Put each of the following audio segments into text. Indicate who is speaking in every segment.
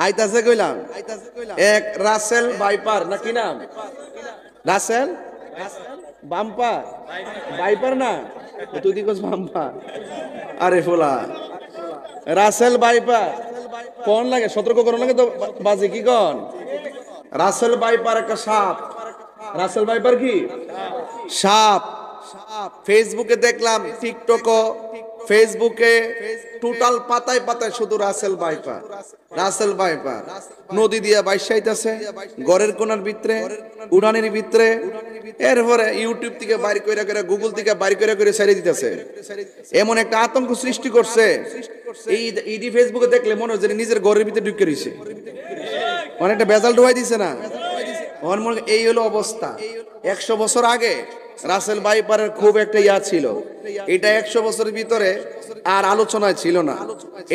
Speaker 1: আইতাছে কইলাম এক রাসেল ভাইপার না কি নাম? রাসেল বাম্পার ভাইপার না, তুই দিকস বাম্পার। আরে ফোলা রাসেল ভাইপার কোন লাগে, সতর্ক করো লাগে তো বাজে কি কোন? রাসেল ভাইপার একটা সাপ। রাসেল ভাইপার কি সাপ? ফেসবুকে দেখলাম, টিকটকও, ফেসবুকে টোটাল পাতায় পাতায় শুধু রাসেল ভাইপার, রাসেল ভাইপার। নদী দিয়া বাইসাইতেছে ঘরের কোনার ভিতরে, উড়ানের ভিতরে, এরপরে ইউটিউব থেকে বাইর করে করে, গুগল থেকে বাইর করে করে ছেড়ে দিতেছে। এমন একটা আতঙ্ক সৃষ্টি করছে, এই ইডি ফেসবুকে দেখলে মনে হচ্ছে নিজের ঘরের ভিতরে ঢুকে রয়েছে, অনেকটা বেজাল ঢুকাই দিছে না। এই হলো অবস্থা। 100 বছর আগে রাসেল ভাইপারের খুব একটা ইয়া ছিল, এটা 100 বছরের ভিতরে আর আলোচনায় ছিল না।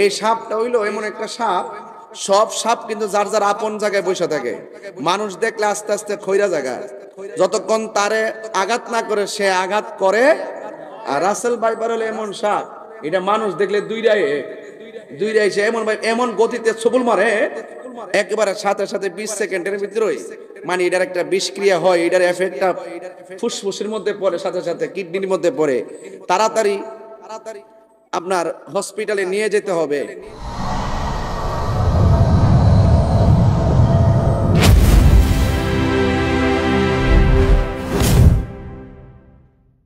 Speaker 1: এই সাপটা হইলো এমন একটা সাপ, সব সাপ কিন্তু যার যার আপন জায়গায় বসে থাকে, মানুষ দেখলে আস্তে আস্তে খৈরা জায়গা, যতক্ষণ তারে আঘাত না করে সে আঘাত করে। আর রাসেল ভাইপার হলো এমন সাপ, এটা মানুষ দেখলে দুইটাই সে এমন ভাই এমন গতিতে ছবল মারে, একেবারে সাথে সাথে 20 সেকেন্ডের ভিতরে মানে এটার একটা বিষক্রিয়া হয়, এটার এফেক্টটা ফুসফুসের মধ্যে পড়ে, সাথে সাথে কিডনির মধ্যে পড়ে, তাড়াতাড়ি আপনার হসপিটালে নিয়ে যেতে হবে।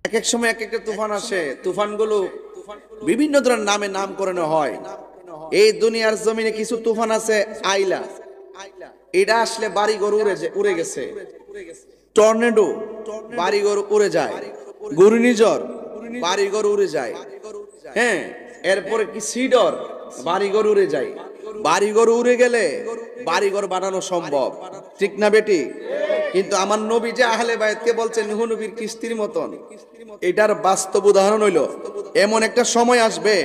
Speaker 1: এক এক সময় এক একটা তুফান আসে, তুফানগুলো বিভিন্ন ধরনের নামে নামকরণ হয়। এই দুনিয়ার জমিনে কিছু তুফান আছে আইলা, এটা আসলে বাড়িঘর উড়ে গেছে। টর্নেডো বাড়িঘর উড়ে যায়, ঘূর্ণিঝড় বাড়িঘর উড়ে যায়। হ্যাঁ, এরপরে কি সিডর বাড়িঘর উড়ে যায়। বাড়িঘর উড়ে গেলে বাড়িঘর বানানো সম্ভব, ঠিক না বেটি? কিন্তু আমার নবী যে আহলে বায়াতকে বলছেন নূহ নবীর কিস্তির মতন, এটার বাস্তব উদাহরণ হইল এমন একটা সময় আসবে,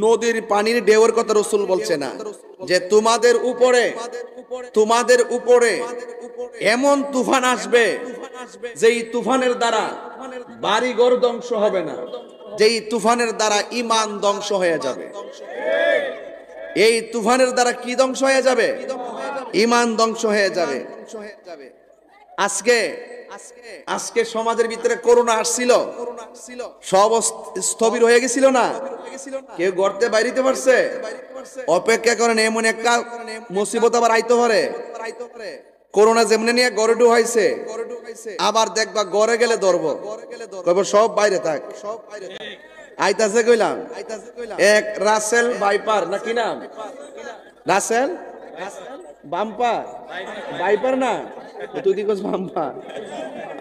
Speaker 1: নদীর পানির ঢেউয়ের কথা রাসূল বলছে না, যে তোমাদের উপরে এমন তুফান আসবে, যেই তুফানের দ্বারা বাড়িঘর ধ্বংস হবে না, যেই তুফানের দ্বারা ঈমান ধ্বংস হয়ে যাবে। এই তুফানের দ্বারা কি ধ্বংস হয়ে যাবে? ঈমান ধ্বংস হয়ে যাবে। আজকে সমাজের ভিতরে করোনা আসছিল, সব স্থবির হয়ে গেছিল না, কেউ গর্তে বাইরিতে পারছে? অপেক্ষা করেন, এমন একটা মুসিবত আবার আইতে পারে। করোনা যেমনি নিয়ে গড়ে ঢুকাইছে, আবার দেখবা গড়ে গেলে ধরবো, সব বাইরে থাক। আইতাছে কইলাম এক রাসেল ভাইপার না কি নাম? রাসেল বাম্পার ভাইপার না, তুই দিকস বাম্পার।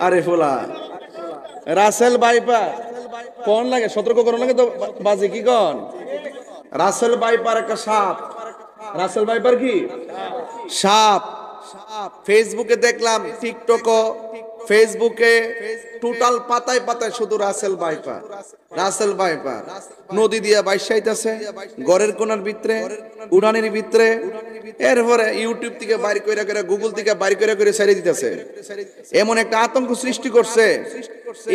Speaker 1: আরে ফোলা রাসেল ভাইপার কোন লাগে, সতর্ক করো লাগে তো বাজে কি কোন? রাসেল ভাইপার একটা সাপ। রাসেল ভাইপার কি সাপ? ফেসবুকে দেখলাম, টিকটকও, ফেসবুকে টোটাল পাতায় পাতায় শুধু রাসেল ভাইপার, রাসেল ভাইপার। নদী দিয়া বাইসাইতেছে ঘরের কোনার ভিতরে, উড়ানের ভিতরে, এরপরে ইউটিউব থেকে বাইর করে করে, গুগল থেকে বাইর করে করে ছেড়ে দিতেছে। এমন একটা আতঙ্ক সৃষ্টি করছে,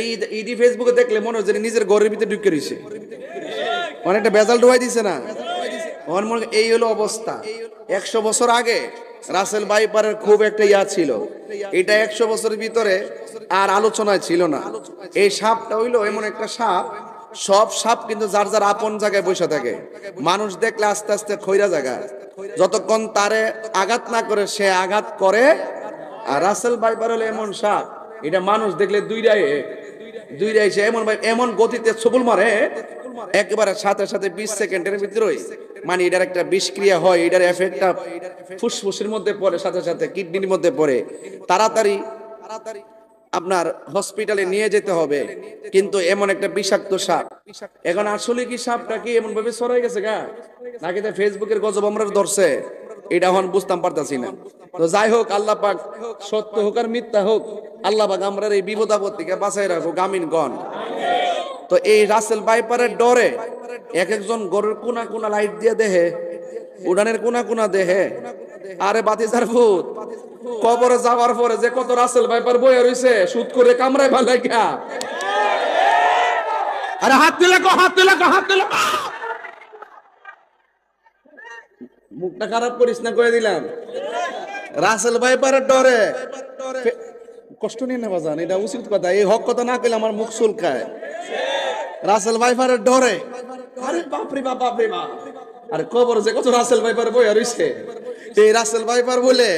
Speaker 1: এই ইডি ফেসবুকে দেখলে মনে হচ্ছে নিজের ঘরের ভিতরে ঢুকে রয়েছে, অনেকটা বেজাল ঢুকাই দিছে না। এই হলো অবস্থা। 100 বছর আগে রাসেল ভাইপারের খুব একটা ইয়া ছিল, এটা 100 বছরের ভিতরে আর আলোচনায় ছিল না। এই সাপটা হইলো এমন একটা সাপ, সব সাপ কিন্তু যার যার আপন জায়গায় বসে থাকে, মানুষ দেখলে আস্তে আস্তে খৈরা জায়গা, যতক্ষণ তারে আঘাত না করে সে আঘাত করে। আর রাসেল ভাইপার হলো এমন সাপ, এটা মানুষ দেখলে দুইটাই সে এমন ভাই এমন গতিতে ছবল মারে, একেবারে সাথে সাথে 20 সেকেন্ডের ভিতরে মানে এটার একটা বিষক্রিয়া হয়, এটার এফেক্টটা ফুসফুসের মধ্যে পড়ে, সাথে সাথে কিডনির মধ্যে পড়ে, তাড়াতাড়ি আপনার হসপিটালে নিয়ে যেতে হবে। কিন্তু এমন একটা বিষাক্ত সাপ, এখন আসলে কি সাপটা কি এমন ভাবে ছড়াই গেছে গা, নাকি ফেসবুকের গজব আমরা ধরছে, এটা এখন বুঝতাম পারতাছি না। তো যাই হোক, আল্লাহ পাক সত্য হোক আর মিথ্যা হোক, আল্লাহ পাক আমরা এই বিপদ আপদ থেকে বাঁচাই রাখুক, আমিনগণ। তো এই রাসেল ভাইপারের ডরে এক একজন গরুর কোনা কোনা লাইট দিয়ে দেহে, উড়ানের কোনা কোনা দেহে। আরে বাতিজার ভূত, কবরে যাওয়ার পরে যে কত রাসেল ভাইপার বইয়া রইছে সুদ করে কামড়ায় ভালাই কা। আরে হাত দিলে হাত দিলে হাত দিলে। মুখটা খারাপ করিস না, কয়ে দিলাম। রাসেল ভাইপারের ডরে কষ্ট নিয়ে না বাজান, এটা উচিত কথা। এই হক কথা না কইলে আমার মুখ চুলকায়। রাসেল ভাইপারের ডরে, আরে বাপরে বাপ, বাপরে বাপ। আরে কবর যে কত রাসেল ভাইপার বইয়া রইছে। এই রাসেল ভাইপার বলে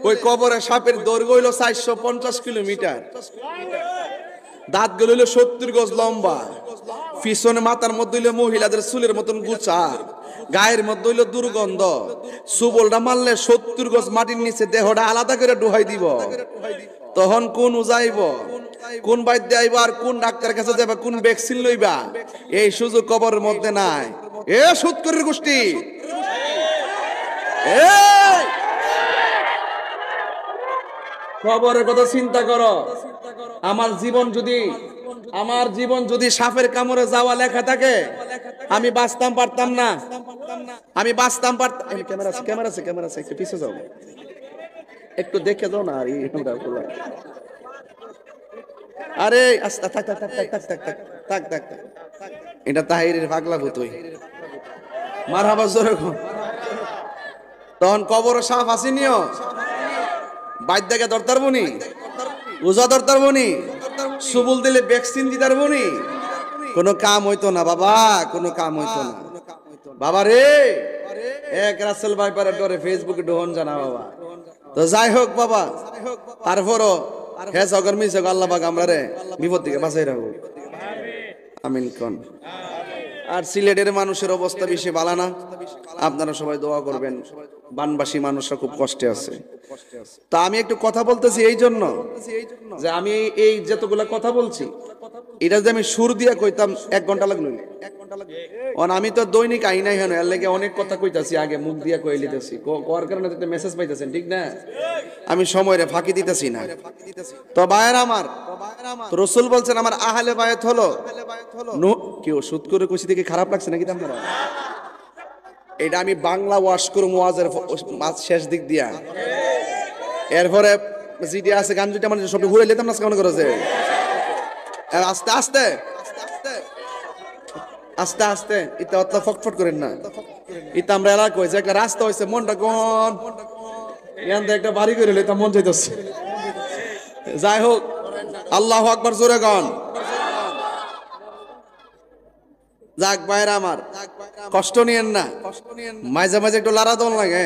Speaker 1: ওই কবরে সাপের দৈর্ঘ্য হইল 450 কিলোমিটার, দাঁত গুলো হইলো 70 গজ লম্বা, পিছনে মাথার মধ্যে হইলো মহিলাদের চুলের মতন গুছা, গায়ের মধ্যে হইলো দুর্গন্ধ। সুবলটা মারলে 70 গজ মাটির নিচে দেহটা আলাদা করে ডুহাই দিব। তখন কোন উজাইব, কোন বাইদ্য আইব, আর কোন ডাক্তারের কাছে যাবা, কোন ভ্যাকসিন লইবা, এই সুযোগ কবরের মধ্যে নাই। এ সুৎকরের গোষ্ঠী, কবরের কথা চিন্তা করো। আমার জীবন যদি সাপের কামড়ে যাওয়া লেখা থাকে, আমি বাঁচতাম পারতাম না। আমি বাঁচতাম পারতাম। ক্যামেরা আছে, একটু পিছে যাও, একটু দেখে যাও না। আরে আস্তে থাক থাক থাক থাক থাক থাক থাক থাক থাক। এটা তাহিরের পাগলা ভূতই মারহাবা জোরে। তখন কবর সাপ আসিনিও, বাইদ্যাকে দরতার বনি, উজা দরতার বনি, সুবুল দিলে ভ্যাকসিন দিতার বনি, কোনো কাম হইতো না বাবা, কোনো কাম হইতো না বাবা রে। এক রাসেল ভাইপারের ডরে ফেসবুকে ডোহন জানা বাবা। তো যাই হোক বাবা, তারপরও হ্যাঁ সগর মিস আল্লাহ পাক আমরা রে বিপদ থেকে বাঁচাই রাখবো, আমিন কোন। আর সিলেটের মানুষের অবস্থা বেশি ভালো না, আপনারা সবাই দোয়া করবেন। বানবাসী মানুষরা খুব কষ্টে আছে। তা আমি একটু কথা বলতেছি এই জন্য যে আমি এই যতগুলা কথা বলছি, এটা যদি আমি সুর দিয়া কইতাম 1 ঘন্টা লাগলো। আমি তো দৈনিক আই নাই, এর লাগে অনেক কথা কইতাছি, আগে মুখ দিয়া কই লিতেছি, কোয়ার কারণে একটা মেসেজ পাইতেছেন, ঠিক না? আমি সময়ের ফাঁকি দিতেছি না। তো ভাইয়ের আমার, রাসূল বলছেন আমার আহলে বায়াত হলো কেউ সুদ করে কইছি দেখে খারাপ লাগছে নাকি আপনারা? এটা আমি বাংলা ওয়াশ করব ওয়াজের শেষ দিক দিয়া। এরপরে জিডি আছে গান দুইটা মানে সব ঘুরে লেতাম না কেমন করেছে। আস্তে আস্তে আস্তে আস্তে এটা অত ফটফট করেন না। এটা আমরা এলাকা কইছে একটা রাস্তা হইছে, মনটা কোন ইয়ান একটা বাড়ি করে লেতাম মন চাইতেছে। যাই হোক, আল্লাহু আকবার জোরে গান। যাক ভাইরা আমার, কষ্ট নিয়েন না, মাঝে মাঝে একটু লারা দল লাগে।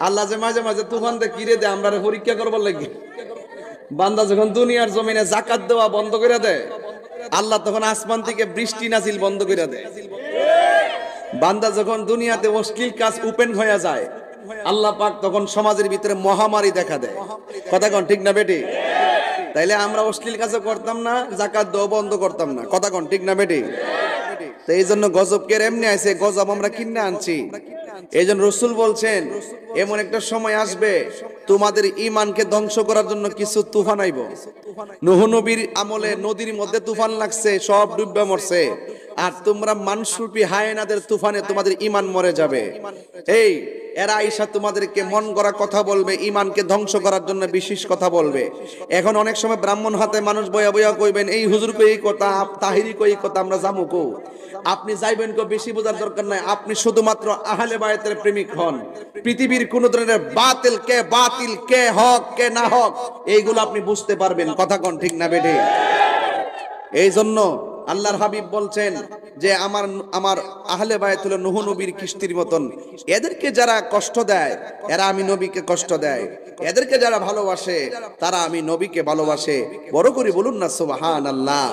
Speaker 1: আল্লাহ যে মাঝে মাঝে তুফান দে কিরে দে আমরা পরীক্ষা করবার লাগে। বান্দা যখন দুনিয়ার জমিনে যাকাত দেওয়া বন্ধ করে দেয়, আল্লাহ তখন আসমান থেকে বৃষ্টি নাজিল বন্ধ করে দেয়। বান্দা যখন দুনিয়াতে অশ্লীল কাজ ওপেন হয়ে যায়, আল্লাহ পাক তখন সমাজের ভিতরে মহামারী দেখা দেয়। কথা কোন ঠিক না বেটি? তাইলে আমরা অশ্লীল কাজও করতাম না, যাকাত দেওয়া বন্ধ করতাম না। কথা কোন ঠিক না বেটি? তো এই জন্য গজবকে এমনি আছে, গজব আমরা কিনে আনছি। এই জন্য রাসূল বলছেন এমন একটা সময় আসবে তোমাদের ঈমানকে ধ্বংস করার জন্য কিছু তুফান আইব। নূহ নবীর আমলে নদীর মধ্যে তুফান লাগছে, সব ডুবে মরছে, আর তোমরা মানুষরূপী হায়েনাদের তুফানে তোমাদের ঈমান মরে যাবে। এই এরা আইসা তোমাদেরকে মন গড়া কথা বলবে, ঈমানকে ধ্বংস করার জন্য বিশেষ কথা বলবে। এখন অনেক সময় ব্রাহ্মণ হাতে মানুষ বয়া বয়া কইবেন এই হুজুর কই এই কথা, তাহিরি কই এই কথা, আমরা জামু কো। আপনি যাইবেন কো, বেশি বোঝার দরকার নাই। আপনি শুধুমাত্র আহলে বায়াতের প্রেমিক হন। পৃথিবীর কোন ধরনের বাতিল কে হক কে না হক এইগুলো আপনি বুঝতে পারবেন। কথা কোন ঠিক না বেটে? এই জন্য আল্লাহর হাবিব বলছেন যে আমার আহলে বায়াত হলো নূহ নবীর কিস্তির মতন। এদেরকে যারা কষ্ট দেয় এরা আমি নবীকে কষ্ট দেয়, এদেরকে যারা ভালোবাসে তারা আমি নবীকে ভালোবাসে। বড় করে বলুন না সুবহানাল্লাহ।